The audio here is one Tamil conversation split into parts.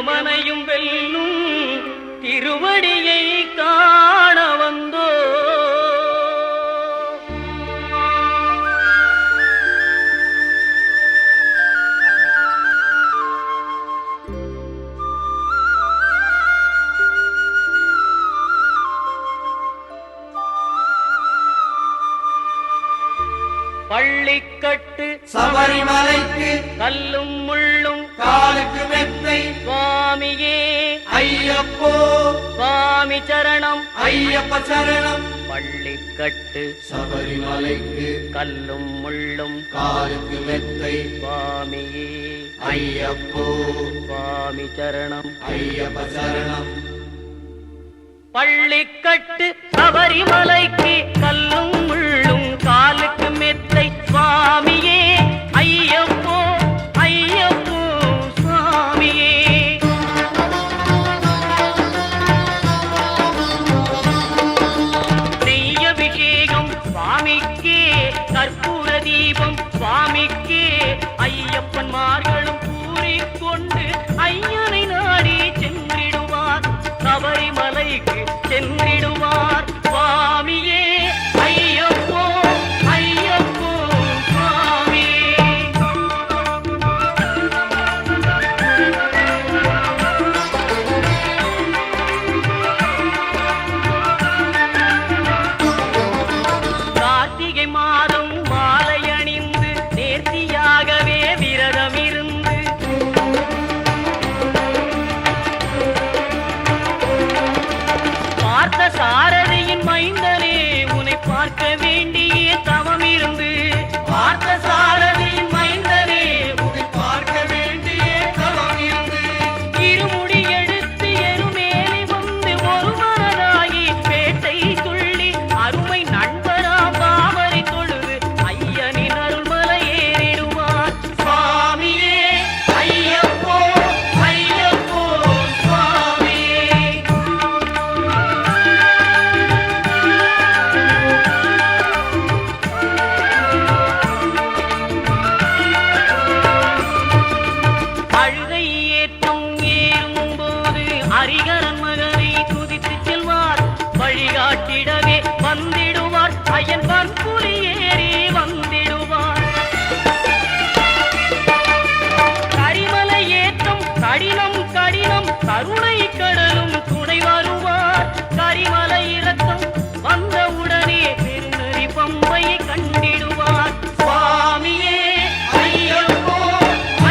யமனையும் வெல்லும் திருவடியை காண வந்தோ. பள்ளிக்கட்டு சபரிமலைக்கு கல்லும் முள்ளும் காலுக்கு மெத்தை சுவாமியே ஐயப்போ சுவாமி சரணம் ஐயப்ப சரணம். பள்ளிக்கட்டு சபரிமலைக்கு கல்லும் முள்ளும் காலுக்கு மெத்தை சுவாமியே ஐயப்போ சுவாமி சரணம் ஐயப்ப சரணம். பள்ளிக்கட்டு சபரிமலைக்கு கல்லும் முள்ளும் காலுக்கு மெத்தை சுவாமியே ஐயப்போ ஐயப்போ சுவாமியே. நெய்யபிஷேகம் சுவாமிக்கே கற்பூர தீபம் சுவாமிக்கே ஐயப்பன்மார்களும் கூறிக்கொண்டு ஐயனை நாடி சென்றிடுவார் சபரிமலைக்கு சென்றிடுவார் சுவாமியே ஐயப்போ ஐயப்போ சுவாமியே. கார்த்திகை மாதம் மாலை அணிந்து நேர்த்தியாகவே விரதம் இருந்து பார்த்த சாரதியின் மைந்தனே உன்னை பார்க்க வேண்டிய தவம் இருந்து பார்த்த சாரதியின் மைந்தனே உன்னை பார்க்க வேண்டிய தவம் இருந்து இருமுடி எடுத்து எருமேலி வந்து ஒரு மனதாகி பேட்டை துள்ளி அருமை நண்பரா பாவரை தொழுது ஐயனின் அருள்மலை ஏறிடுவார் சுவாமியே ஐயப்போ ஐயப்போ சுவாமியே. அழுகை ஏற்றம் ஏறும்போது ஹரிகரன் மகனை துதித்து செல்வார் வழிகாட்டிடவே வந்திடுவார் ஐயன் பன்புலி ஏறி வந்திடுவார். கரிமலை ஏற்றம் கடினம் கடினம் கருணை கடலும் துணை வருவார். கரிமலை இறக்கம் வந்தவுடனே பெருநெறி பம்பை கண்டிடுவார் சுவாமியே ஐயப்போ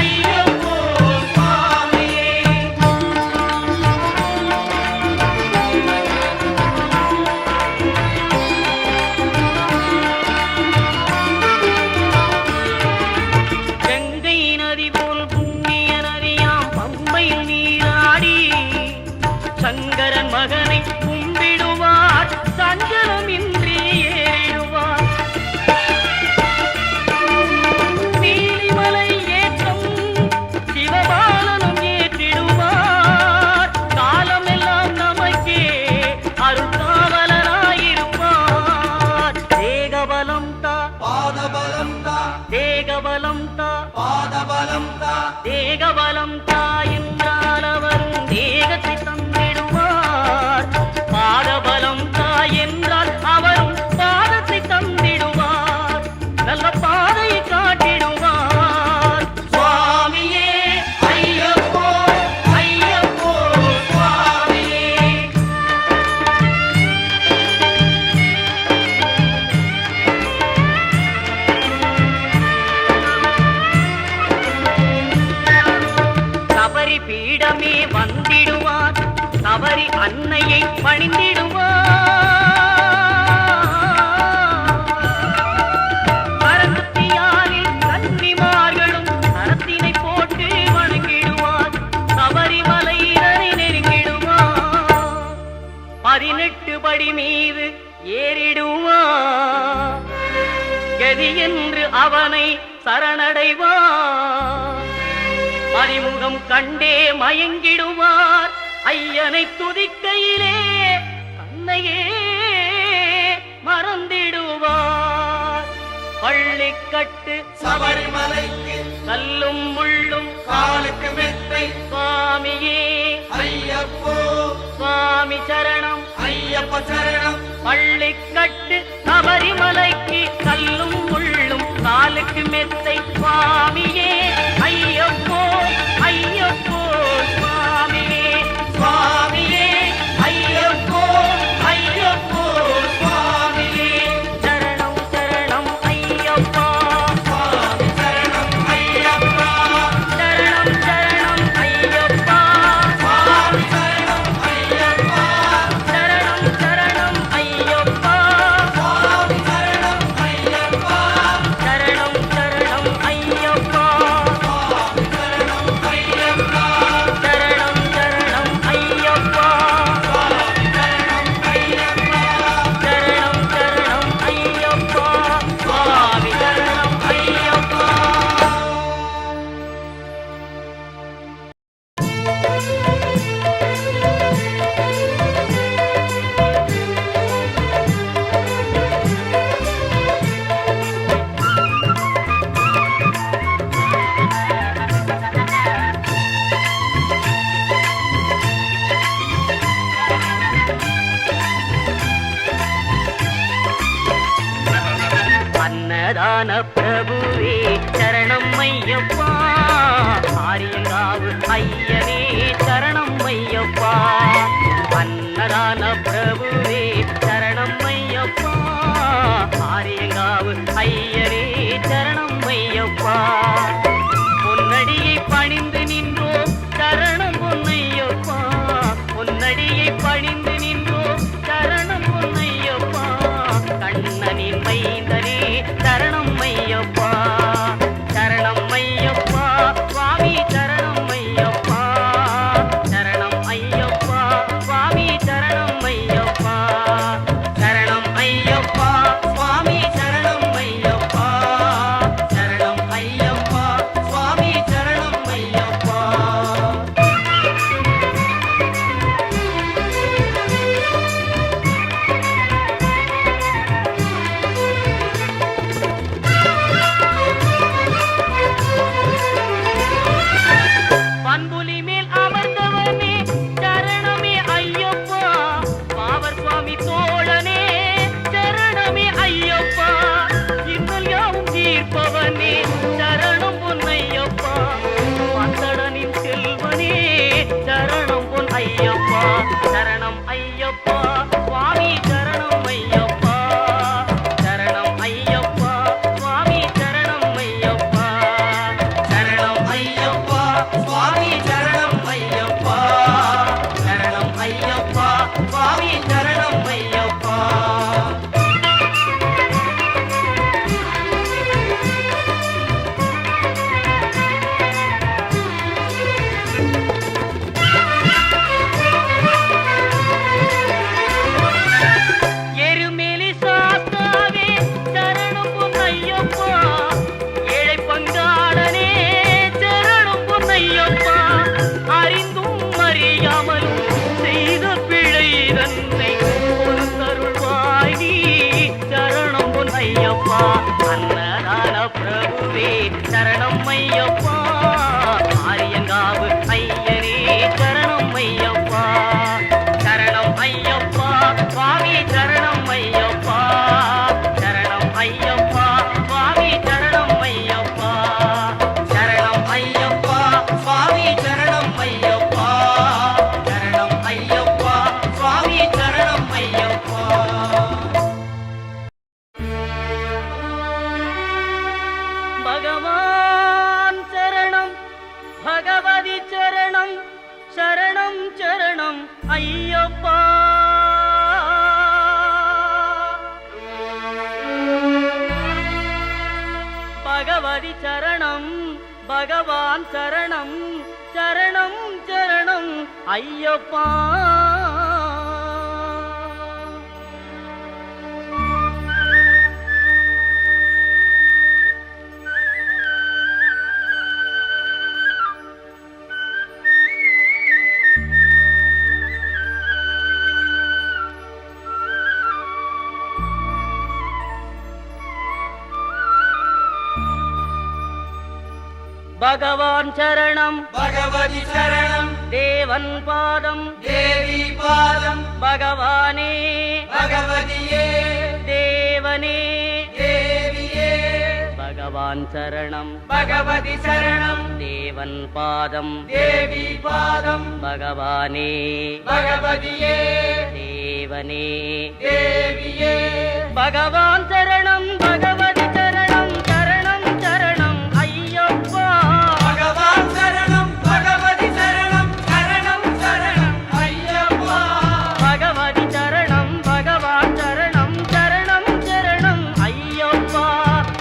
ஐயப்போ சுவாமியே. கங்கை நதி போல் புண்ணிய நதியாம் பம்பையில் நீராடி சங்கரன் மகனை கும்பிடுவார் சஞ்சலமின்றி ஏறிடுவார். நீலிமலை ஏற்றம் சிவபாலனும் ஏற்றிடுவார். காலமெல்லாம் நமக்கே அருள்காவலனாயிருப்பார். தேகபலம் தா பாதபலம் தா தேகபலம் தா பாதபலம் தா தேகபலம் தா என்றால் அவரும் தேகத்தை தந்திடுவார். பாதபலம் தா என்றால் அவரும் பாதத்தை தந்திடுவார். நல்ல பாதையை காட்டிடுவார் சுவாமியே ஐயப்போ ஐயப்போ சுவாமியே. சபரி பீடமே வந்திடுவார். சபரி அன்னையை பணிந்திடுவார். பரமத்தியாரில் கன்னிமார்களும் கரத்தினை போட்டு வணங்கிடுவார். சபரிமலையினரை நெருங்கிடுவார். 18 படி மீது ஏறிடுவார். கதி என்று அவனை சரணடைவார். அறிமுகம் கண்டே மயங்கிடுவார். ஐயனை துதிக்கையிலே தன்னையே மறந்திடுவார். பள்ளிக்கட்டு சபரிமலைக்கு கல்லும் முள்ளும் காலுக்கு மெத்தை சுவாமி சுவாமியே ஐயப்போ சுவாமி சரணம் ஐயப்ப சரணம் பள்ளிக்கட்டு சபரிமலைக்கு கல்லும் முள்ளும் காலுக்கு மெத்தை சுவாமியே ஐயப்போ ஐயப்போ சுவாமியே சுவாமியே ஐயப்போ ஐயப்போ சுவாமியே சரணம் சரணம் ஐயப்பா சுவாமி சரணம் ஐயப்பா சரணம் சரணம் ஐயப்பா சுவாமி சரணம் ஐயப்பா சரணம் சரணம் ஐயப்பா சுவாமி சரணம் ஐயப்பா சரணம் சரணம் ஐயப்பா சுவாமி சரணம் ஐயப்பா சரணம் சரணம் ஐயப்பா சுவாமி சரணம் ஐயப்பா சரணம் சரணம் ஐயப்பா சுவாமி சரணம் ஐயப்பா அன்னதான பிரபுவே சரணம் ஐயப்பா ஆரியங்காவு ஐயனே சரணம் ஐயப்பா அன்னதான பிரபுவே சரணம் ஐயப்பா ஆரியங்காவு ஐயனே சரணம் ஐயப்பா பொன்னடியை பணிந்து நின்றோம் சரணம் பொன்னையப்பா பொன்னடியை பணிந்து நின்றோம் சரணம் பொன்னையப்பா கண்ணனின் மைந்தனே சரணம் ஐயப்பா சரணம் ஐயப்பா சுவாமி சரணம் ஐயப்பா சரணம் ஐயப்பா சுவாமி சரணம் ஐயப்பா சரணம் ஐயப்பா சுவாமி சரணம் ஐயப்பா சரணம் ஐயப்பா சுவாமி சரணம் ஐயப்பா பண்புலி மேல் அமர்ந்தவனே சரணமே ஐயப்பா பாவர் சுவாமி தோழனே சரணமே ஐயப்பா இன்னல் யாவும் தீர்ப்பவனே சரணம் பொன்னையப்பா பந்தடனின் செல்வனே சரணம் பொன் ஐயப்பா சரணம் ஐயப்பா சுவாமி சரணம் ஐயப்பா சரணம் ஐயப்பா சுவாமி சரணம் ஐயப்பா சரணம் ஐயப்பா சுவாமி சரணம் ஐயப்பா சரணம் ஐயப்பா சுவாமி சரணம் ஐயப்பா எருமேலி சாத்தாவே சரணம் பொன்னையப்பா ஏழை பங்காளனே சரணம் பொன்னையப்பா அறிந்தும் அறியாமலும் செய்த பிழை தன்னை பொறுத்தருள்வாய் நீ சரணம் பொன்னையப்பா அன்னதான பிரபுவே சரணம் ஐயப்பா ஆரியங்காவு ஐயனே சரணம் ஐயப்பா சரணம் ஐயப்பா சுவாமி சரணம் ஐயப்பா சரணம் ஐயப்பா சுவாமி சரணம் ஐயப்பா சரணம் ஐயப்பா சுவாமி சரணம் ஐயப்பா சரணம் ஐயப்பா சுவாமி சரணம் ஐயப்பா பகவான் சரணம் பகவதி சரணம் சரணம் சரணம் ஐயப்பா பகவதி சரணம் பகவான் சரணம் சரணம் சரணம் ஐயப்பா பகவான் சரணம் பகவதி சரணம் தேவன் பாதம் தேவி பாதம் பகவானே பகவதியே தேவனே தேவியே பகவான் சரணம் பகவதி சரணம் தேவன் பாதம் தேவி பாதம் பகவானே பகவதியே தேவனே தேவியே பகவான் சரணம் பகவதி சரணம் சரணம் சரணம் ஐயப்பா பகவான் சரணம் பகவதி சரணம் சரணம் சரணம் ஐயப்பா பகவதி சரணம் பகவான் சரணம் சரணம் சரணம் ஐயப்பா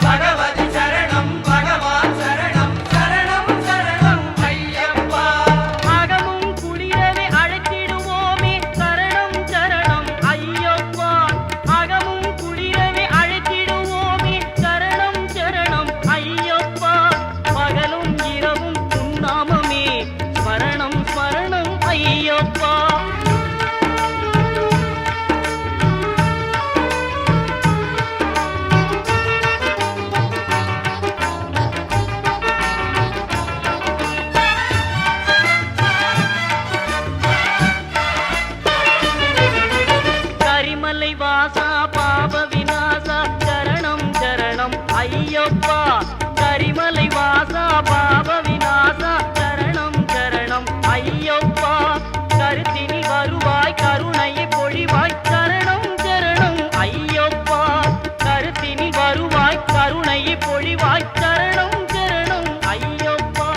பகவதி சரணம் பகவான் சரணம் சரணம் சரணம் ஐயப்பா அகமும் குளிரவே அழைத்திடுவோமே சரணம் சரணம் ஐயப்பா அகமும் குளிரவே அழைத்திடுவோமே சரணம் சரணம் ஐயப்பா பகலும் இரவும் உன்னாமமே ஸ்மரணம் ஸ்மரணம் ஐயப்பா கரிமலை வாசா பாப விநாசா சரணம் சரணம் ஐயப்பா கரிமலை வாசா பாப விநாசா சரணம் சரணம் ஐயப்பா கருத்தினி வருவாய் கருணையை பொழிவாய் சரணம் சரணம் ஐயப்பா கருத்தினி வருவாய் கருணையை பொழிவாய் சரணம் சரணம் ஐயப்பா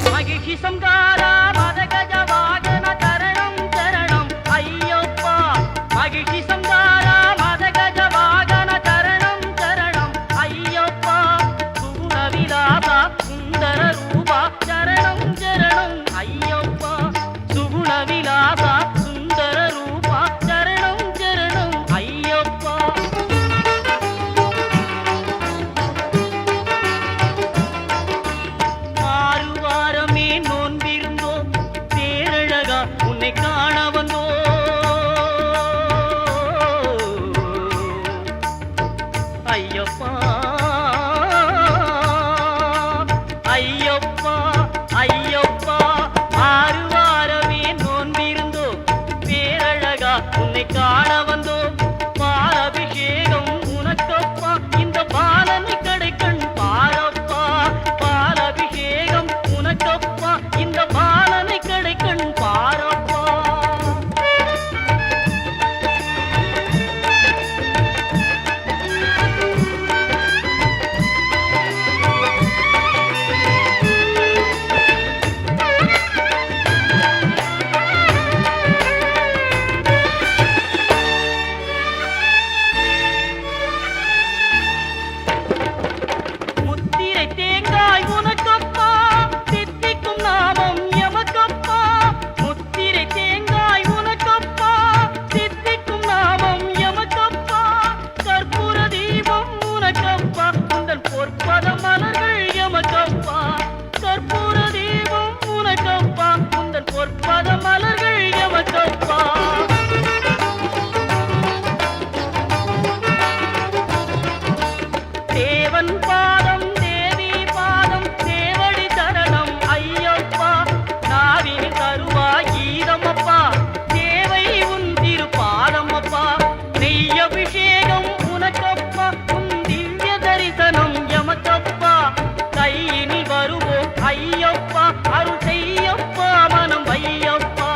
மகிழ்ச்சி சங்காரா மதகஜ வாகன சரணம் சரணம் ஐயப்பா மகிழ்ச்சி சங்காரா மதகஜ வாகன சரணம் சரணம் ஐயப்பா சுகுண விலாசா சுந்தர ரூபா சரணம் சரணம் ஐயப்பா சுகுண விலாசா சுந்தர ரூபா சரணம் சரணம் ஐயப்பா ஆறுவாரமே நோன்பிருந்தோம் பேரழகா உன்னை காண வந்தோம் ஐயப்பா ஐயப்பா ஐயப்பா ஆறுவாரமே நோன்பிருந்தோம் பேரழகா உன்னை காண வந்தோம் பாலபிஷேகம் உனக்கப்பா இந்த பாலனை கடைக்கண் பாரப்பா பாலபிஷேகம் உனக்கப்பா இந்த பாலனை கடைக்கண் பாரப்பா முத்திரை தேங்காய் உனக்கப்பா தித்திக்கும் நாமம் எமக்கப்பா முத்திரை தேங்காய் உனக்கப்பா தித்திக்கும் நாமம் எமக்கப்பா கற்பூர தீபம் உனக்கப்பா உந்தன் பொற்பத மலர்கள் எமக்கப்பா கற்பூர தீபம் உனக்கப்பா உந்தன் பொற்பத மலர்கள் எமக்கப்பா தேவன் பாதம் தேவி பாதம் தேவடி சரணம் ஐயப்பா நாவினி தருவாய் கீதமப்பா தேவை உன் திரு பாதமப்பா நெய் அபிஷேகம் உனக்கப்பா உன் திவ்ய தரிசனம் எமக்கப்பா கையினி வருவோம் ஐயப்பா அருள் செய்யப்பா மனம் ஐயப்பா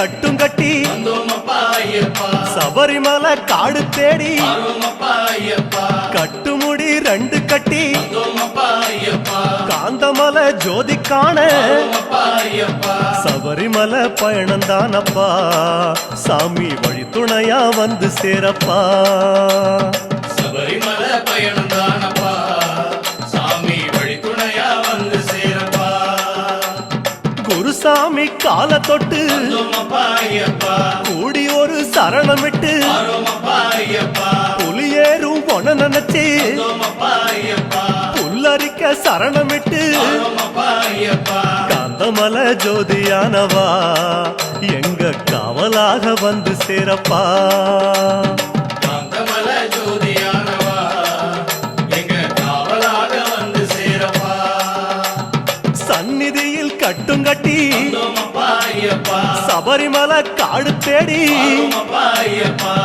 கட்டும் கட்டி வந்தோமப்பா ஐயப்பா சபரிமலை காடு தேடி வரோமப்பா ஐயப்பா கட்டுமுடி 2 கட்டி வந்தோமப்பா ஐயப்பா காந்தமலை ஜோதி காண வரோமப்பா ஐயப்பா சபரிமலை பயணந்தானப்பா சாமி வழி துணையா வந்து சேரப்பா சபரிமலை பயணம் தானப்பா சாமி வழி துணையா வந்து சேரப்பா குருசாமி கால தொட்டு வந்தோமப்பா ஐயப்பா கூடி ஒரு சரணமிட்டு வரோமப்பா ஐயப்பா புலியேறும் பொன நினைச்சு வந்தோமப்பா ஐயப்பா புல்லரிக்க சரணமிட்டு வரோமப்பா ஐயப்பா காந்தமலை ஜோதியானவா எங்க காவலாக வந்து சேரப்பா காந்தமலை ஜோதியானவா எங்க காவலாக வந்து சேரப்பா சந்நிதியில் கட்டும் கட்டி வந்தோமப்பா ஐயப்பா சபரிமலை காடு தேடி வரோமப்பா ஐயப்பா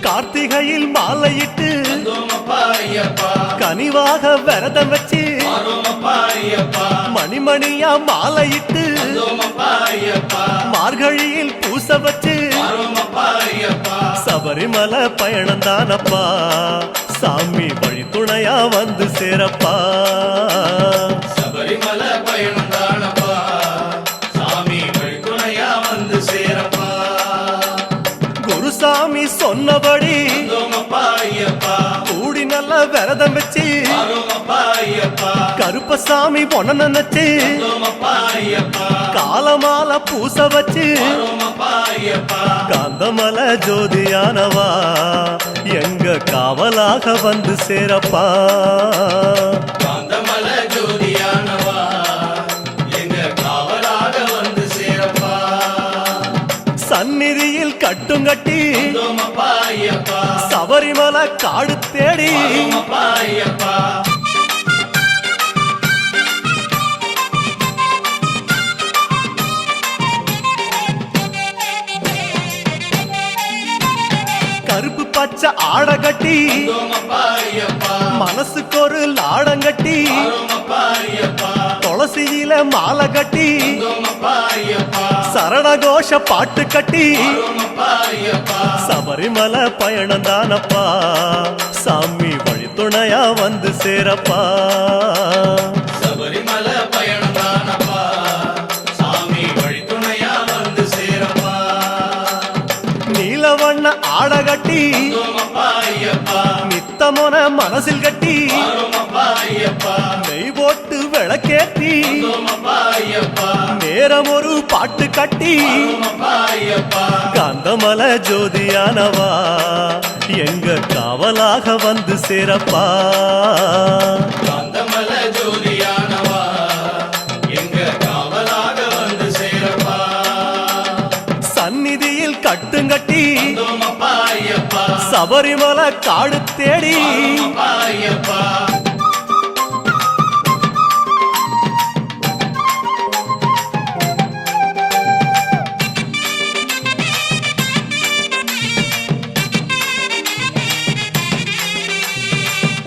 கார்த்திகையில் மாலையிட்டு வந்தோமப்பா ஐயப்பா கனிவாக விரதம் வச்சு வரோமப்பா ஐயப்பா மணிமணியா மாலையிட்டு வந்தோமப்பா ஐயப்பா மார்கழியில் பூச வச்சு வரோமப்பா ஐயப்பா சபரிமலை பயணந்தானப்பா சாமி வழி துணையா வந்து சேரப்பா சபரிமலை பயணம் தானப்பா சாமி வழி துணையா வந்து சேரப்பா குருசாமி சொன்னபடி வந்தோமப்பா ஐயப்பா கூடி நல்ல விரதம் வச்சு வரோமப்பா ஐயப்பா கருப்பசாமி பொண்ண நினைச்சு வந்தோமப்பா ஐயப்பா காலமால பூச வச்சு வரோமப்பா ஐயப்பா காந்தமலை ஜோதியானவா எங்க காவலாக வந்து சேரப்பா காந்தமலை ஜோதியானவா எங்க காவலாக வந்து சேரப்பா சந்நிதியில் கட்டும் கட்டி வந்தோமப்பா ஐயப்பா சபரிமலை காடு தேடி வரோமப்பா ஐயப்பா கருப்பு பச்சை ஆட கட்டி வந்தோமப்பா ஐயப்பா மனசுக்கு ஒரு லாடம் கட்டி வரோமப்பா ஐயப்பா துளசியில மாலை கட்டி வந்தோமப்பா ஐயப்பா சரணகோஷ பாட்டு கட்டி வரோமப்பா ஐயப்பா சபரிமலை பயணந்தானப்பா சாமி வழி துணையா வந்து சேரப்பா சபரிமலை பயணம் தானப்பா சாமி வழி துணையா வந்து சேரப்பா நீலவண்ண ஆட கட்டி வந்தோமப்பா ஐயப்பா நித்தமொன மனசில் கட்டி வரோமப்பா ஐயப்பா நெய் போட்டு விளக்கேத்தி வந்தோமப்பா ஐயப்பா நேரம் ஒரு பாட்டு கட்டி வரோமப்பா ஐயப்பா காந்தமலை ஜோதியானவா எங்க காவலாக வந்து சேரப்பா காந்தமலை ஜோதியானவா எங்க காவலாக வந்து சேரப்பா சந்நிதியில் கட்டுங்கட்டி வந்தோமப்பா ஐயப்பா சபரிமலை காடு தேடி வரோமப்பா ஐயப்பா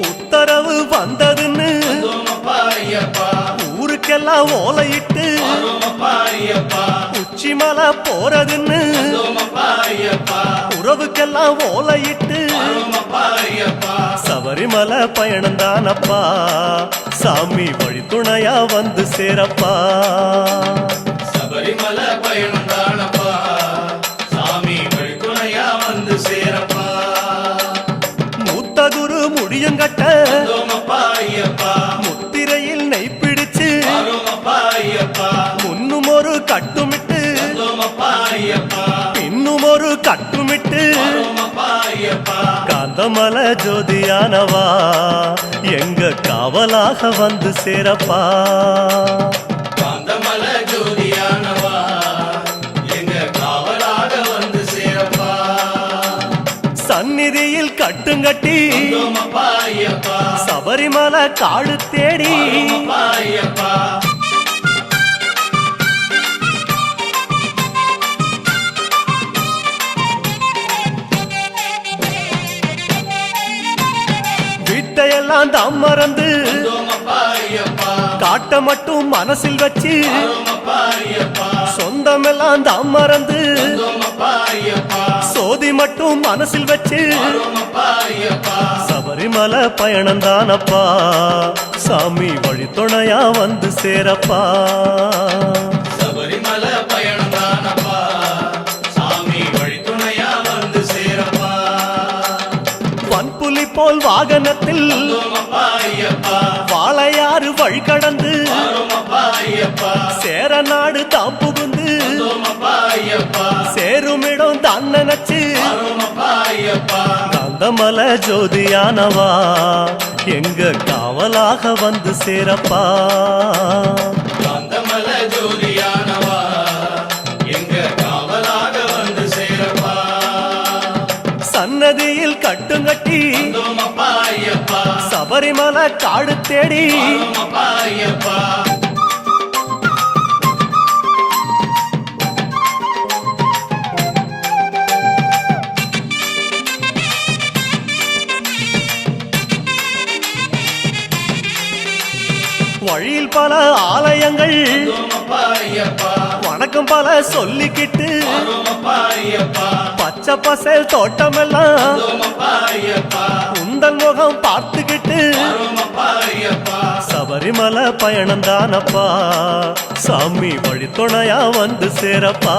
உத்தரவு வந்ததுன்னு வந்தோமப்பா ஐயப்பா ஊருக்கெல்லாம் ஓலையிட்டு வரோமப்பா ஐயப்பா உச்சிமலை போறதுன்னு வந்தோமப்பா ஐயப்பா உறவுக்கெல்லாம் ஓலையிட்டு வரோமப்பா ஐயப்பா சபரிமலை பயணந்தானப்பா சாமி வழி துணையா வந்து சேரப்பா சபரிமலை பயணம் தானப்பா சாமி வழி துணையா வந்து சேரப்பா மூத்த குரு முடியங்கட்ட வந்தோமப்பா ஐயப்பா முத்திரையில் நெய் பிடிச்சு வரோமப்பா ஐயப்பா முன்னும் ஒரு கட்டுமிட்டு வந்தோமப்பா ஐயப்பா பின்னும் ஒரு கட்டுமிட்டு வரோமப்பா ஐயப்பா காந்தமலை ஜோதியானவா எங்க காவலாக வந்து சேரப்பா காந்தமலை ஜோதியானவா எங்க காவலாக வந்து சேரப்பா சந்நிதியில் கட்டுங்கட்டி வந்தோமப்பா ஐயப்பா சபரிமலை காடு தேடி வரோமப்பா ஐயப்பா சொந்தமெல்லாம் தாம் மறந்து வந்தோமப்பா ஐயப்பா காட்ட மட்டும் மனசில் வச்சு வரோமப்பா ஐயப்பா சொந்தமெல்லாம் தாம் மறந்து வந்தோமப்பா ஐயப்பா சோதி மட்டும் மனசில் வச்சு வரோமப்பா ஐயப்பா சபரிமலை பயணந்தானப்பா சாமி வழித்துணையா வந்து சேரப்பா சபரிமலை பயணந்தானப்பா சாமி வழித்துணையா வந்து சேரப்பா வன்புலி போல் வாகனத்தில் வந்தோமப்பா ஐயப்பா வாழையாறு வழி கடந்து வரோமப்பா ஐயப்பா சேர நாடு தாம் புகுந்து வந்தோமப்பா ஐயப்பா சேருமிடம் தான் நினைச்சு வரோமப்பா ஐயப்பா காந்தமலை ஜோதியானவா எங்க காவலாக வந்து சேரப்பா காந்தமல ஜோதியானவா எங்க காவலாக வந்து சேரப்பா சன்னதியில் கட்டுங்கட்டி வந்தோமப்பா ஐயப்பா சபரிமலை காடு தேடி வரோமப்பா ஐயப்பா வழியில் பல ஆலயங்கள் வந்தோமப்பா ஐயப்பா வணக்கம் பல சொல்லிக்கிட்டு வரோமப்பா ஐயப்பா பச்சை பசேல் தோட்டமெல்லாம் வந்தோமப்பா ஐயப்பா உந்தன் முகம் பார்த்துக்கிட்டு வரோமப்பா ஐயப்பா சபரிமலை பயணந்தானப்பா சாமி வழித்துணையா வந்து சேரப்பா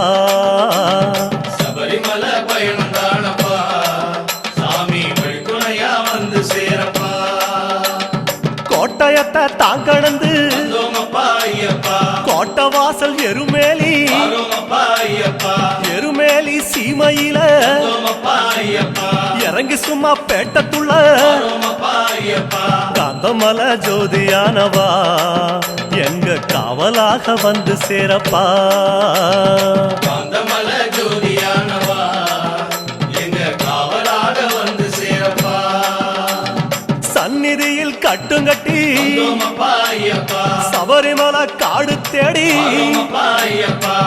சபரிமலை பயணந்தானப்பா சாமி வழித்துணையா வந்து சேரப்பா கோட்டயத்தை தான் கடந்து வந்தோமப்பா ஐயப்பா கோட்டை வாசல் எருமேலி வரோமப்பா ஐயப்பா எருமேலி சீமையில வந்தோமப்பா ஐயப்பா இறங்கி சும்மா பேட்டத்துள்ள வரோமப்பா ஐயப்பா காந்தமலை ஜோதியானவா எங்க காவலாக வந்து சேரப்பா காந்தமல ஜோதியானவா எங்க காவலாக வந்து சேரப்பா சந்நிதியில் கட்டுங்கட்டி வந்தோமப்பா ஐயப்பா சபரிமலை காடு தேடி வரோமப்பா ஐயப்பா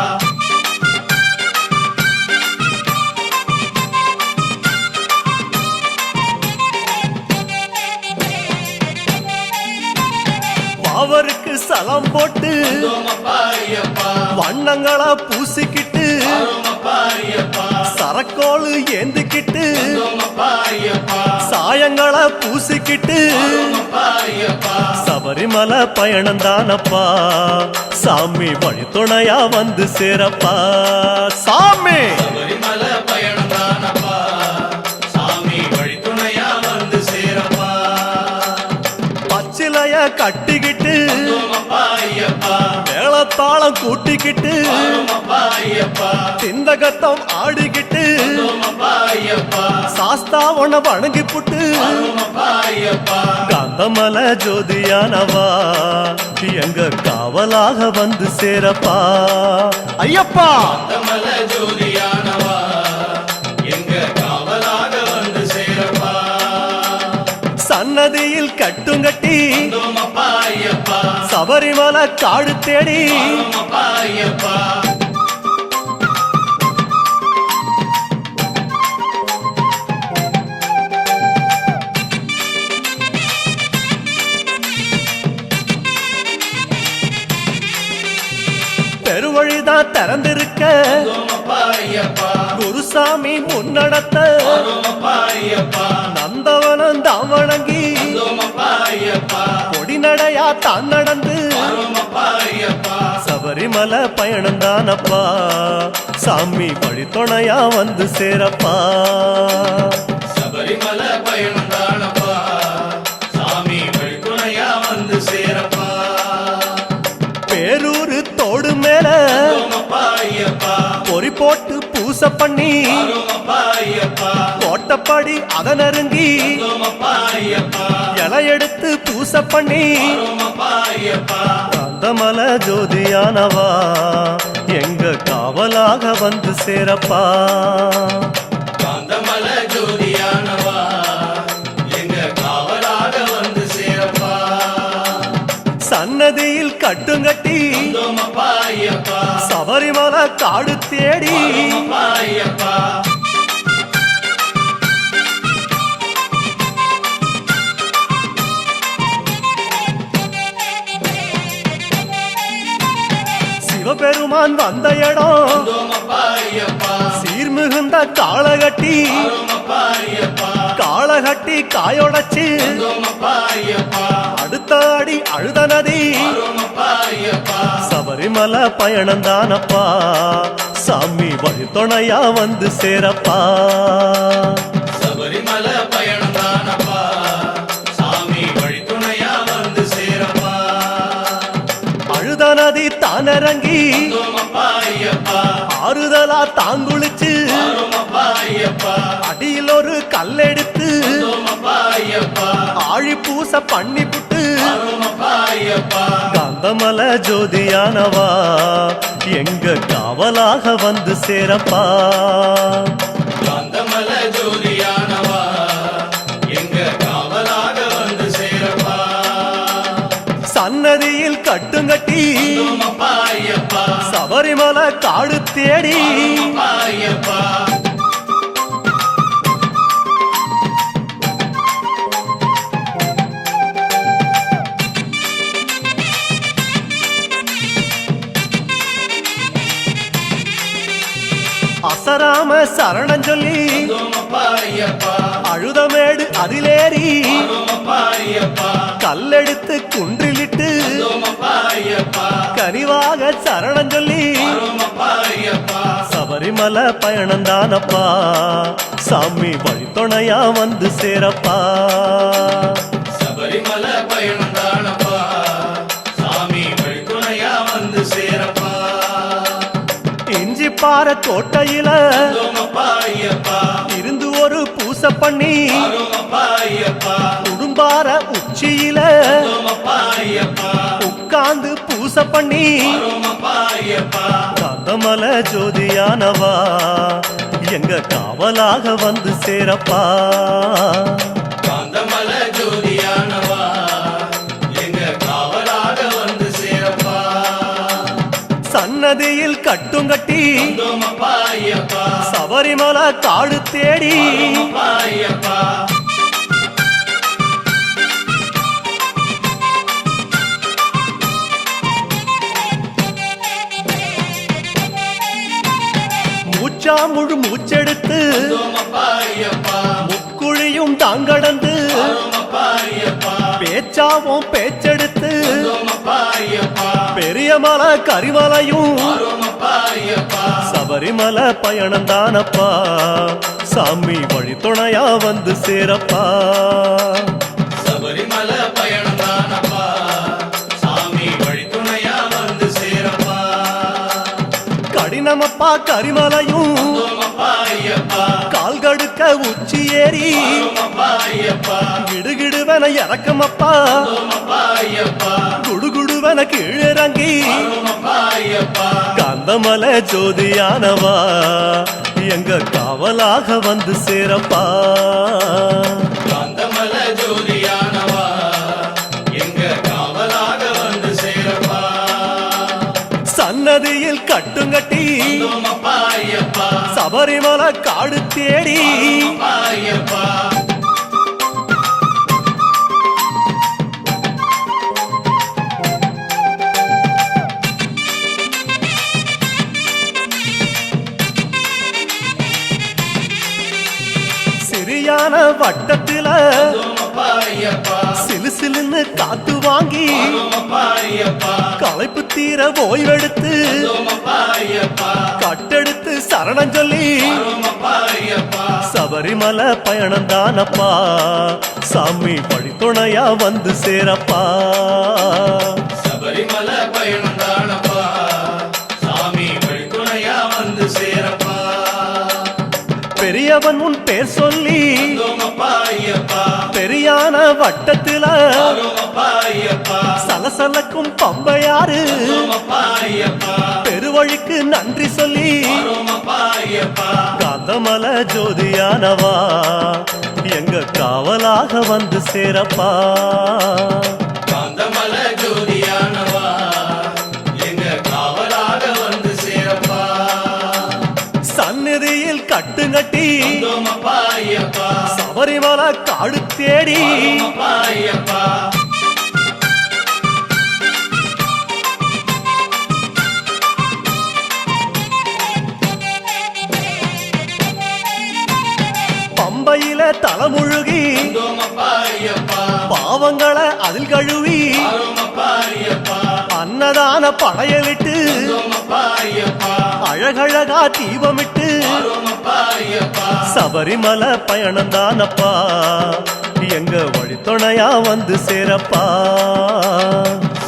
அவருக்கு சலம் போட்டு வந்தோமப்பா ஐயப்பா வண்ணங்களா பூசிக்கிட்டு வரோமப்பா ஐயப்பா சரக்கோளு ஏந்திக்கிட்டு வந்தோமப்பா ஐயப்பா சாயங்களா பூசிக்கிட்டு வரோமப்பா ஐயப்பா சபரிமலை பயணந்தானப்பா சாமி வழித்துணையா வந்து சேரப்பா சாமி சபரிமலை பயணந்தானப்பா சாமி வழித்துணையா வந்து சேரப்பா பச்சிலைய கட்டிக்கிட்டு வந்தோமப்பா ஐயப்பா மேளத்தாளம் கூட்டிக்கிட்டு வரோமப்பா ஐயப்பா சிந்தகத்தம் ஆடிக்கிட்டு வந்தோமப்பா ஐயப்பா சாஸ்தாவன வணங்கி புட்டு வரோமப்பா ஐயப்பா காந்தமலை ஜோதியானவா எங்க காவலாக வந்து சேரப்பா ஐயப்பா காந்தமல ஜோதியானவா எங்க காவலாக வந்து சேரப்பா சன்னதியில் கட்டுங்கட்டி வந்தோமப்பா ஐயப்பா சபரிமலை காடு தேடி வரோமப்பா ஐயப்பா பெருவழிதான் திறந்திருக்க வந்தோமப்பா ஐயப்பா குருசாமி முன்னடத்த வரோமப்பா ஐயப்பா நந்தவனம் தான் வணங்கி வந்தோமப்பா ஐயப்பா பொடிநடையா தான் நடந்து வரோமப்பா ஐயப்பா சபரிமலை பயணந்தானப்பா சாமி வழித்துணையா வந்து சேரப்பா சபரிமலை பயணந்தானப்பா சாமி வழித்துணையா வந்து சேரப்பா பேரூரு தோடு மேல வந்தோமப்பா ஐயப்பா பொறி போட்டு பூச பண்ணி வரோமப்பா ஐயப்பா கோட்டப்படி அத நெருங்கி வந்தோமப்பா ஐயப்பா இலை எடுத்து பூச பண்ணி வரோமப்பா ஐயப்பா காந்தமலை ஜோதியானவா எங்க காவலாக வந்து சேரப்பா காந்தமல ஜோதியானவா எங்க காவலாக வந்து சேரப்பா சன்னதியில் கட்டுங்கட்டி வந்தோமப்பா ஐயப்பா சபரிமலை காடு தேடி வரோமப்பா ஐயப்பா சிவபெருமான் வந்த இடம் வந்தோமப்பா ஐயப்பா சீர்மிகுந்த காளகட்டி வரோமப்பா ஐயப்பா காளகட்டி காயொடச்சு வந்தோமப்பா ஐயப்பா அடுத்த அடி அழுத நதி வரோமப்பா ஐயப்பா சபரிமலை பயணந்தானப்பா சாமி வழித்துணையா வந்து சேரப்பா சபரிமலை பயணம் தானப்பா சாமி வழித்துணையா வந்து சேரப்பா அழுத நதி தானிறங்கி வந்தோமப்பா ஐயப்பா ஆறுதலா தாங்குளிச்சு வரோமப்பா ஐயப்பா அடியில் ஒரு கல்லெடுத்து வந்தோமப்பா ஐயப்பா ஆழி பூச பண்ணி புட்டு வரோமப்பா ஐயப்பா காந்தமல ஜோதியானவா எங்க காவலாக வந்து சேரப்பா காந்தமல ஜோதியானவா எங்க காவலாக வந்து சேரப்பா சன்னதியில் கட்டுங்கட்டி வந்தோமப்பா ஐயப்பா சபரிமலை காடு தேடி வரோமப்பா ஐயப்பா அசராம சரணம் சொல்லி வந்தோமப்பா ஐயப்பா அழுதமேடு அதிலேறி வரோமப்பா ஐயப்பா கல்லெடுத்து குன்றிலிட்டு வந்தோமப்பா ஐயப்பா கனிவாக சரணம் சொல்லி வரோமப்பா ஐயப்பா சபரிமலை பயணந்தானப்பா சாமி வழித்துணையா வந்து சேரப்பா சபரிமலை பயணம் தானப்பா சாமி வழித்துணையா வந்து சேரப்பா இஞ்சி பாறை கோட்டையில வந்தோமப்பா ஐயப்பா இருந்து ஒரு பூசை பண்ணி வரோமப்பா ஐயப்பா குடும்பார உச்சியில வந்தோமப்பா ஐயப்பா உட்கார்ந்து பூசை பண்ணி வரோமப்பா ஐயப்பா காந்தமல ஜோதியானவா எங்க காவலாக வந்து சேரப்பா காந்தமல ஜோதியானவா எங்க காவலாக வந்து சேரப்பா சன்னதியில் கட்டுங்கட்டி வந்தோமப்பா ஐயப்பா சபரிமலை காடு தேடி வரோமப்பா ஐயப்பா மூச்சா முழு மூச்செடுத்து வந்தோமப்பா ஐயப்பா முக்குழியும் தாங்கடந்து வரோமப்பா ஐயப்பா பேச்சாவும் பேச்செடுத்து வந்தோமப்பா ஐயப்பா பெரிய மலை கரிமலையும் வரோமப்பா ஐயப்பா சபரிமலை பயணந்தானப்பா சாமி வழித்துணையா வந்து சேரப்பா சபரிமலை பயணம் தானப்பா சாமி வழித்துணையா வந்து சேரப்பா கடினமப்பா கரிமலையும் வந்தோமப்பா ஐயப்பா கால்கடுக்க உச்சி ஏறி வரோமப்பா ஐயப்பா கிடுகிடுவன இறக்கமப்பா வந்தோமப்பா ஐயப்பா குடுகுடுவன கீழிறங்கி வரோமப்பா ஐயப்பா காந்தமல ஜோதியானவா எங்க காவலாக வந்து சேரப்பா காந்தமல ஜோதியானவா எங்க காவலாக வந்து சேரப்பா சன்னதியில் கட்டுங்கட்டி வந்தோமப்பா ஐயப்பா சபரிமலை காடு தேடி வரோமப்பா ஐயப்பா சிறியான வட்டத்தில வந்தோமப்பா ஐயப்பா சிலுசிலுன்னு காத்து வாங்கி வரோமப்பா ஐயப்பா களைப்பு தீர ஓய்வெடுத்து வந்தோமப்பா ஐயப்பா கட்டெடுத்து சரணம் சொல்லி வரோமப்பா ஐயப்பா சபரிமலை பயணந்தானப்பா சாமி வழித்துணையா வந்து சேரப்பா சபரிமலை பயணம் தானப்பா சாமி வழித்துணையா வந்து சேரப்பா பெரியவன் உன் பேர் சொல்லி வந்தோமப்பா ஐயப்பா பெரியான வட்டத்தில வரோமப்பா ஐயப்பா சலசலக்கும் பம்பையாறு வந்தோமப்பா ஐயப்பா பெருவழிக்கு நன்றி சொல்லி வரோமப்பா ஐயப்பா காந்தமல ஜோதியானவா எங்க காவலாக வந்து சேரப்பா காந்தமல ஜோதியானவா எங்க காவலாக வந்து சேரப்பா சந்நிதியில் கட்டுங்கட்டி வந்தோமப்பா ஐயப்பா சபரிமலை காடு தேடி வரோமப்பா ஐயப்பா பாவங்களை அதில் கழுவி ஆரோமப்பா ஐயப்பா அன்னதான படையலிட்டு வந்தோமப்பா ஐயப்பா அழகழகா தீபமிட்டு ஆரோமப்பா ஐயப்பா சபரிமலை பயணந்தானப்பா எங்க வழித்துணையா வந்து சேரப்பா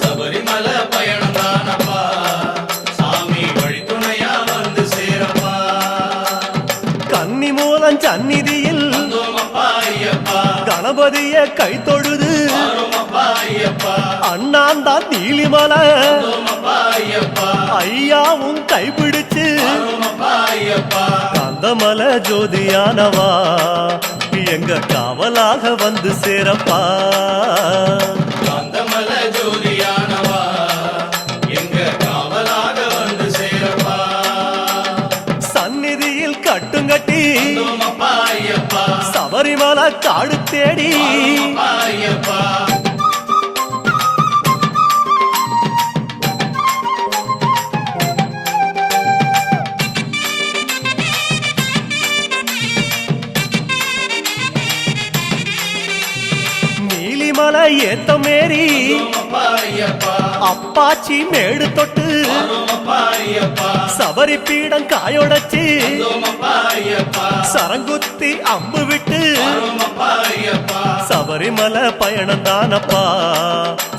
சபரிமலை பயணம் தானப்பா சாமி வழித்துணையா வந்து சேரப்பா கன்னி மூலம் சந்நிதியில் வந்தோமப்பா ஐயப்பா கணபதிய கை தொழுது ஆரோமப்பா ஐயப்பா அண்ணாந்தான் நீலிமலை வந்தோமப்பா ஐயப்பா ஐயாவும் கைப்பிடிச்சு ஆரோமப்பா ஐயப்பா கந்தமல ஜோதியானவா எங்க காவலாக வந்து சேரப்பா காந்தமல ஜோதியானவா எங்க காவலாக வந்து சேரப்பா சந்நிதியில் கட்டுங்கட்டி வந்தோமப்பா ஐயப்பா சபரிமலை காடு தேடி ஆரோமப்பா ஐயப்பா நீலிமலை ஏத்த மேரி வந்தோமப்பா ஐயப்பா அப்பாச்சி மேடு தொட்டு ஆரோமப்பா ஐயப்பா சபரி பீடம் காயொடச்சு வந்தோமப்பா ஐயப்பா சரங்குத்தி அம்பு விட்டு ஆரோமப்பா ஐயப்பா சபரிமலை பயணம் தானப்பா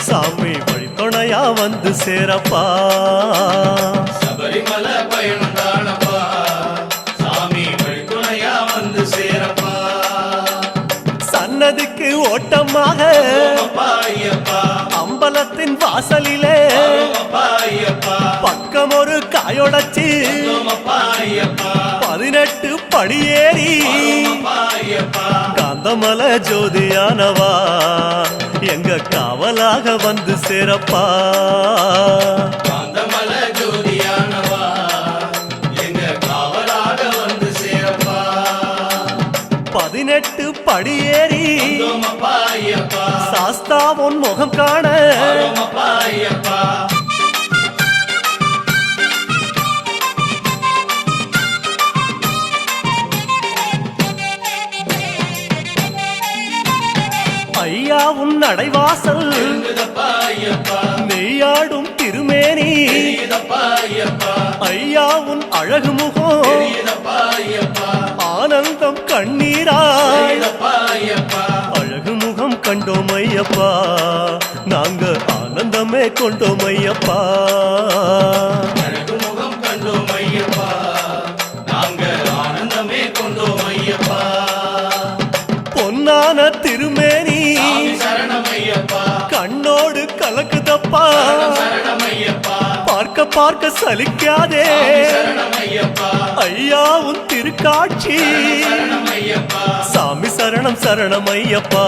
சாமி வழித்துணையா வந்து சேரப்பா சபரிமலை பயணம் தானப்பா சாமி வழித்துணையா வந்து சேரப்பா சன்னதிக்கு ஓட்டமாக ஆரோமப்பா ஐயப்பா அம்பலத்தின் வாசலிலே ஆரோமப்பா ஐயப்பா பக்கம் ஒரு காயொடச்சு வந்தோமப்பா ஐயப்பா 18 படியேறி ஆரோமப்பா ஐயப்பா காந்தமல ஜோதியானவா எங்க காவலாக வந்து சேரப்பா காந்தமல ஜோதியானவா எங்க காவலாக வந்து சேரப்பா 18 படியேறி வந்தோமப்பா ஐயப்பா சாஸ்தாவன் முகம் காண ஆரோமப்பா ஐயப்பா ஐயா உன் நடைவாசல் இருந்ததப்பா ஐயப்பா மெய்யாடும் திருமேனி தெரியுதப்பா ஐயப்பா ஐயா உன் அழகு முகம் தெரியுதப்பா ஐயப்பா ஆனந்தம் கண்ணீராய் தெரியுதப்பா ஐயப்பா அழகு முகம் கண்டோம் ஐயப்பா நாங்க ஆனந்தமே கொண்டோம் ஐயப்பா அழகு முகம் கண்டோம் ஐயப்பா நாங்க ஆனந்தமே கொண்டோம் ஐயப்பா பொன்னான திருமேனி சாமி சரணம் ஐயப்பா கண்ணோடு கலக்குதப்பா சரணம் ஐயப்பா பார்க்க பார்க்க சலிக்காதே சாமி சரணம் ஐயப்பா ஐயா உன் திருக்காட்சி சரணம் ஐயப்பா சாமி சரணம் சரணம் ஐயப்பா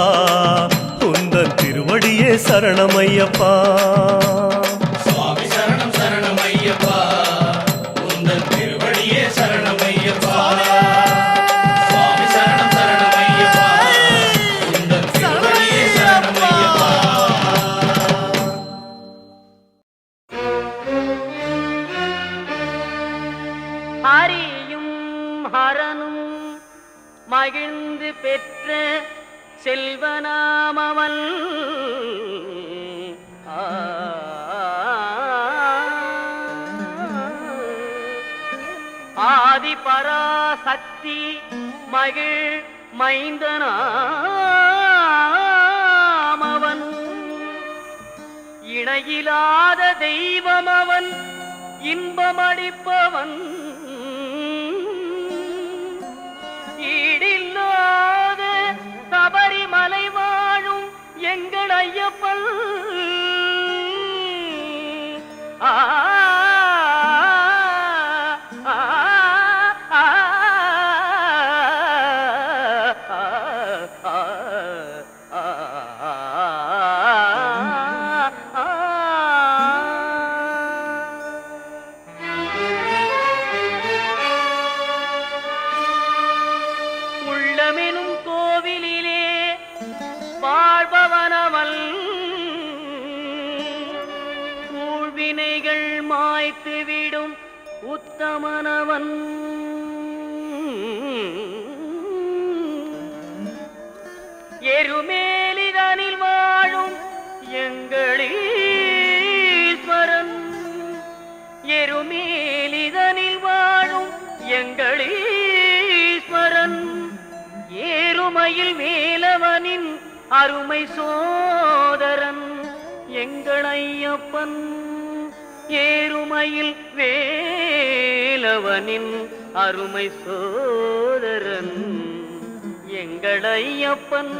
உந்தன் திருவடியே சரணம் ஐயப்பா சுவாமி சரணம் சரணம் ஐயப்பா உந்தன் திருவடியே சரணம் ஐயப்பா சுவாமி சரணம் சரணம் ஐயப்பா உந்தன் திருவடியே சரணம் ஐயப்பா ஹரியும் ஹரனும் மகிழ்ந்து பெற்ற செல்வனாமவன் ஆதி பராசக்தி மகிழ் மைந்தனாமவன் இணையிலாத தெய்வம் அவன் இன்பமளிப்பவன் ஈடில்லாத சபரிமலை வாழும் எங்கள் ஐயப்பன் ஆ ஆ, ஆ, ஆ, உள்ளமெனும் கோவிலிலே வாழ்பவனவன் ஊழ்வினைகள் மாய்த்துவிடும் உத்தமனவன் எருமேலிதனில் வாழ ஏறுமையில் வேலவனின் அருமை சோதரன் எங்கள் ஐயப்பன். ஏறுமையில் வேலவனின் அருமை சோதரன் எங்கள் ஐயப்பன்,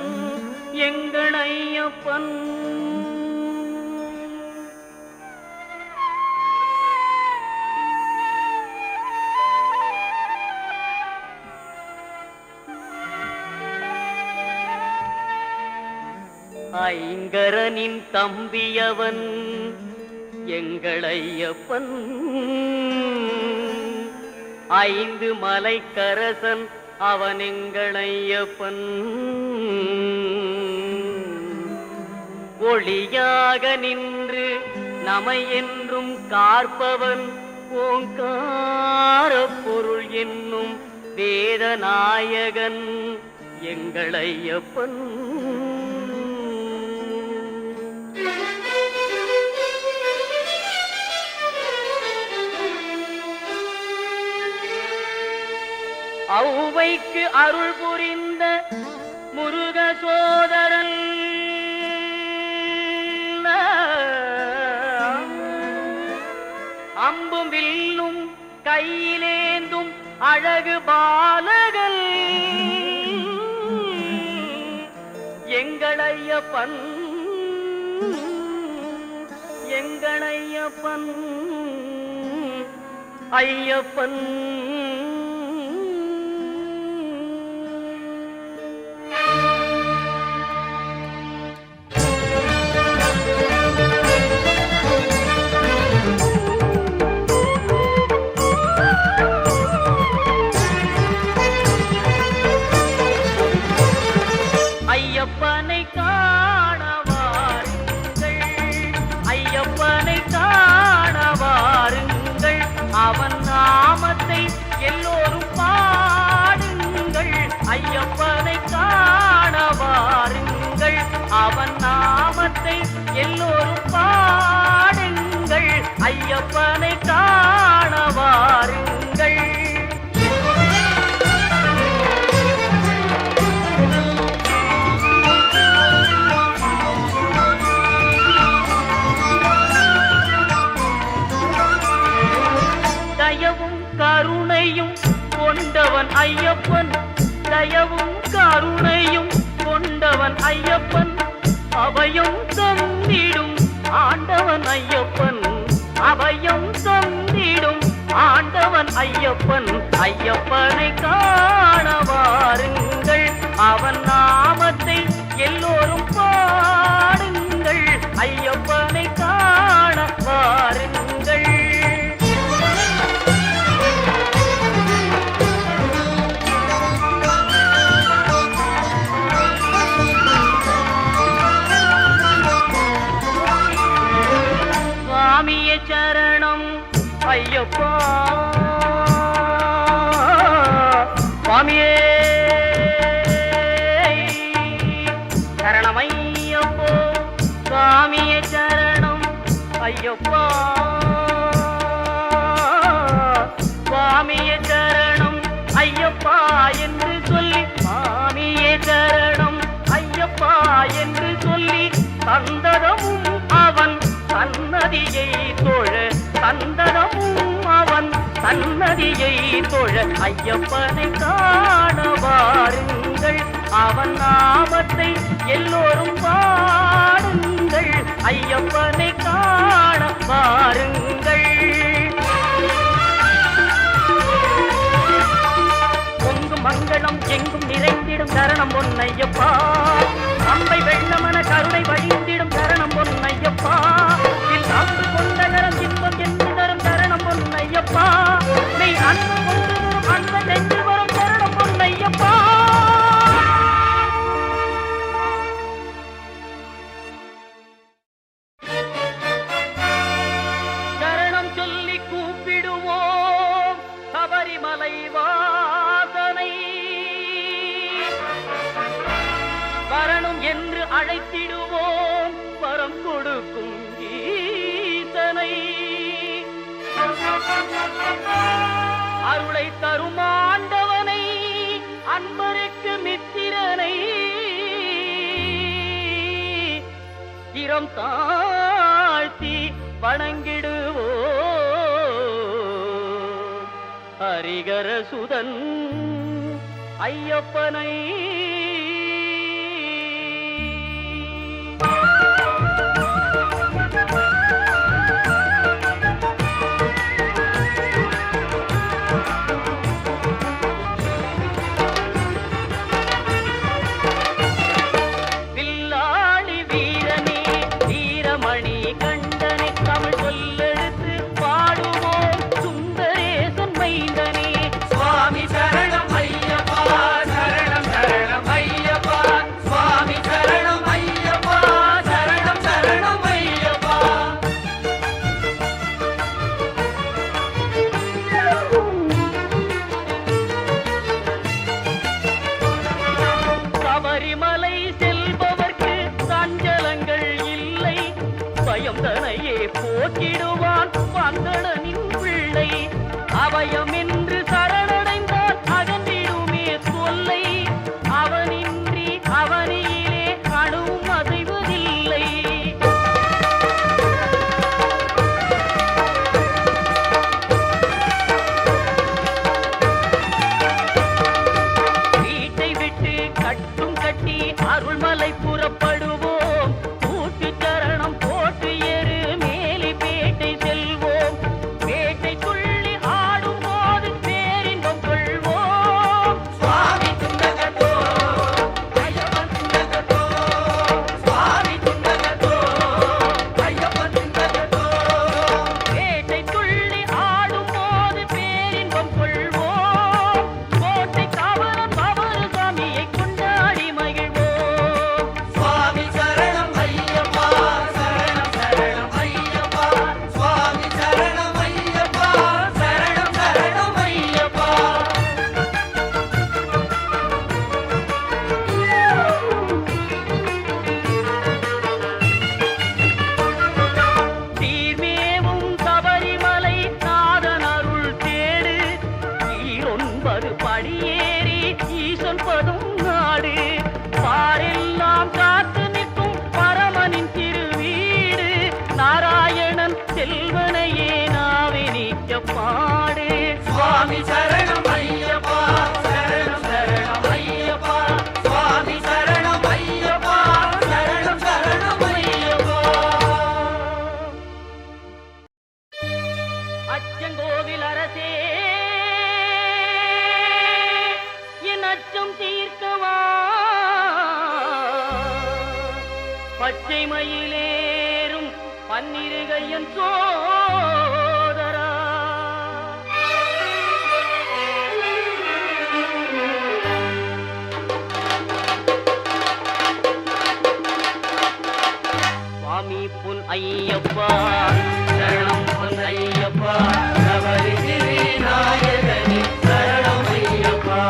எங்கள் ஐயப்பன். ஐங்கரனின் தம்பியவன் எங்கள் ஐயப்பன். ஐந்து மலைக்கரசன் அவன் எங்கள் ஐயப்பன். ஒளியாக நின்று நமை என்றும் காற்பவன் ஓங்கார பொருள் என்னும் வேதநாயகன் எங்கள் ஐயப்பன். ஔவைக்கு அருள் புரிந்த முருக சோதரன் அம்பும் வில்லும் கையிலேந்தும் அழகு பாலகன் எங்கள் ஐயப்பன், எங்கள் ஐயப்பன், ஐயப்பன். ஐயப்பனை காண வாருங்கள், ஐயப்பனை காண வாருங்கள், அவன் நாமத்தை எல்லோரும் பாடுங்கள். ஐயப்பனை காண வாருங்கள், அவன் நாமத்தை எல்லோரும் பாடுங்கள். ஐயப்பனை காண வாருங்கள். தயவும் கருணையும் கொண்டவன் ஐயப்பன், தயவும் கருணையும் கொண்டவன் ஐயப்பன். அபயம் தந்திடும் ஆண்டவன் ஐயப்பன், அபயம் தந்திடும் ஆண்டவன் ஐயப்பன். ஐயப்பனை காண வாருங்கள், அவன் நாமத்தை எல்லோரும் பாடுங்கள். ஐயப்பனை காண வாருங்கள். சுவாமியே சரணம் ஐயப்பா, சுவாமியே சரணம் ஐயப்போ, சுவாமியே சரணம் ஐயப்பா, சுவாமியே சரணம் ஐயப்பா என்று சொல்லி, சுவாமியே சரணம் ஐயப்பா என்று சொல்லி தந்ததமும் அவன் சன்னதியை தொழ, தந்தனமும் அவன் சன்னதியை தொழ. ஐயப்பனை காண வாருங்கள், அவன் நாமத்தை எல்லோரும் பாடுங்கள். ஐயப்பனை காண வாருங்கள். பொங்கும் மங்களம் எங்கும் நிறைந்திடும் தரணம் பொன்னையப்பா, அம்பை வெள்ளமன கருணை வழிந்திடும் தரணம் பொன்னையப்பா. அன்பு கொண்ட கரம் இன்பம் என்று தரும் தரணம் பொன்னையப்பா, மெய் அன்பு கொண்டு வரும் அன்ப நெஞ்சில் வரும் தரணம் பொன்னையப்பா. சரணம் சொல்லி கூப்பிடுவோம் சபரிமலை வாசனை, வரணும் என்று அழைத்திடுவோம் வரம் கொடுக்கும் ஈசனை. அருளை தரும் ஆண்டவனை, அன்பருக்கு மித்திரனை, ஹரிகர சுதன் ஐயப்பனை வில்லாளி வீரனே வீரமணி கண்டனே தமிழ் சொல்லெடுத்து பாடுவோம் சுந்தரேசன் மைந்தனே சுவாமி சரணம் ஐயப்பா சரணம் சரணம் ஐயப்பா சுவாமி சரணம் ஐயப்பா சரணம் சரணம் ஐயப்பா சபரிமலை செல்பவர்க்கு சஞ்சலங்கள் இல்லை பயம் தனையே போக்கிடுவான் பந்தடனின் பிள்ளை அபயம் என்று சரணடைந்தால் அகன்றிடுமே தொல்லை அவனின்றி அவனியிலே அணுவும் அசைவதில்லை வீட்டை விட்டு கட்டும் கட்டி அருள்மலை புறப்படுவோம் கூட்டு சரணம் போட்டு ஏறு மேலி பேட்டை செல்வோம் பேட்டை துள்ளி ஆடும் போது பேரின்பம் கொள்வோம் சுவாமி துண்டகத்தோ ஐயப்பன் துண்டகத்தோ சுவாமி துண்டகத்தோ ஐயப்பன் துண்டகத்தோ பேட்டை துள்ளி ஆடும் போது பேரின்பம் கொள்வோம் கோட்டை காவலன் பவரு சாமியை கொண்டாடி மகிழ்வோம் சுவாமி சரணம் ஐயப்பா சரணம் சரணம் ஐயப்பா சுவாமி சரணம் ஐயப்பா சரணம் சரணம் ஐயப்பா தீர்மேவும் சபரிமலை நாதன் அருள் தேடு ஈரொன்பது படியேறி ஈசன் பதும் நாடு பாரெல்லாம் காத்து நிற்கும் பரமனின் திருவீடு நாராயணன் செல்வனையே நாவே நீக்க பாடு சுவாமி சரணம் ஐயப்பா சரணம் சரணம் ஐயப்பா சுவாமி சரணம் ஐயப்பா சரணம் சரணம் ஐயப்பா அச்சங்கோவில் அரசே என் அச்சம் தீர்க்கவா பச்சை மயிலேறும் பன்னிருகையன் சோதரா சுவாமி பொன் ஐயப்பா சரணம் பொன் ஐயப்பா சபரிகிரி நாயகனே சரணம் ஐயப்பா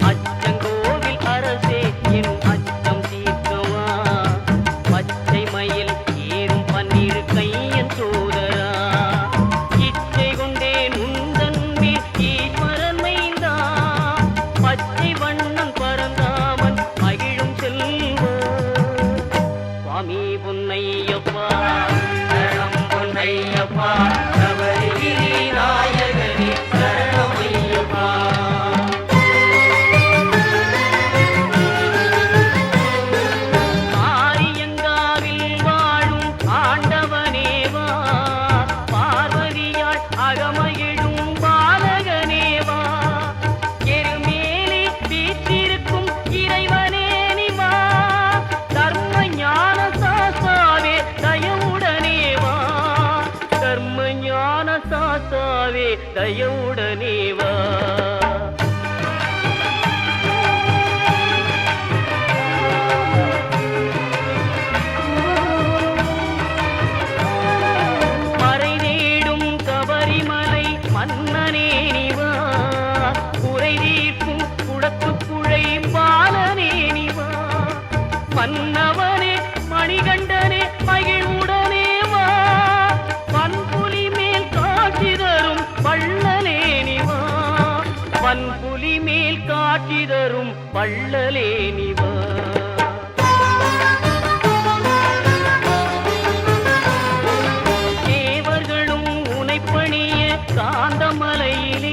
அச்சங்கோவில் அரசே என் அச்சம் தீர்க்கவா பச்சை மயில் ஏறும் பன்னிரு கையன் சோதரா இச்சை கொண்டேன் உந்தன் மேல் ஈஸ்வரன் மைந்தா பச்சை வண்ணன் பரந்தாமன் மகிழும் செல்வா சுவாமி பொன்னையப்பா சரணம் பொன் ஐயப்பா சபரிகிரி நாயகனே சரணம் ஐயப்பா ஆரியங்காவில் வாழும் ஆண்டவனேவா பார்வதியாள் அகமகிழும் பாலகனேவா எருமேலி வீற்றிருக்கும் இறைவனே நிவா தர்ம ஞான சாஸ்தாவே தயவுடனேவா தர்ம ஞான சாஸ்தாவே தயவுடனேவா மறை தேடும் கபரிமலை மன்னனே நிவா குறை தீர்க்கும் குடத்துக்குழை பாலனே நிவா மன்னவனே மணிகண்டனே மகிழ்வுடனே வா பன்புலி மேல் காட்சி தரும் வள்ளலே நிவா பன்புலி மேல் காட்சி தரும் வள்ளலே நிவா தேவர்களும் உனைப்பணிய காந்தமலையிலே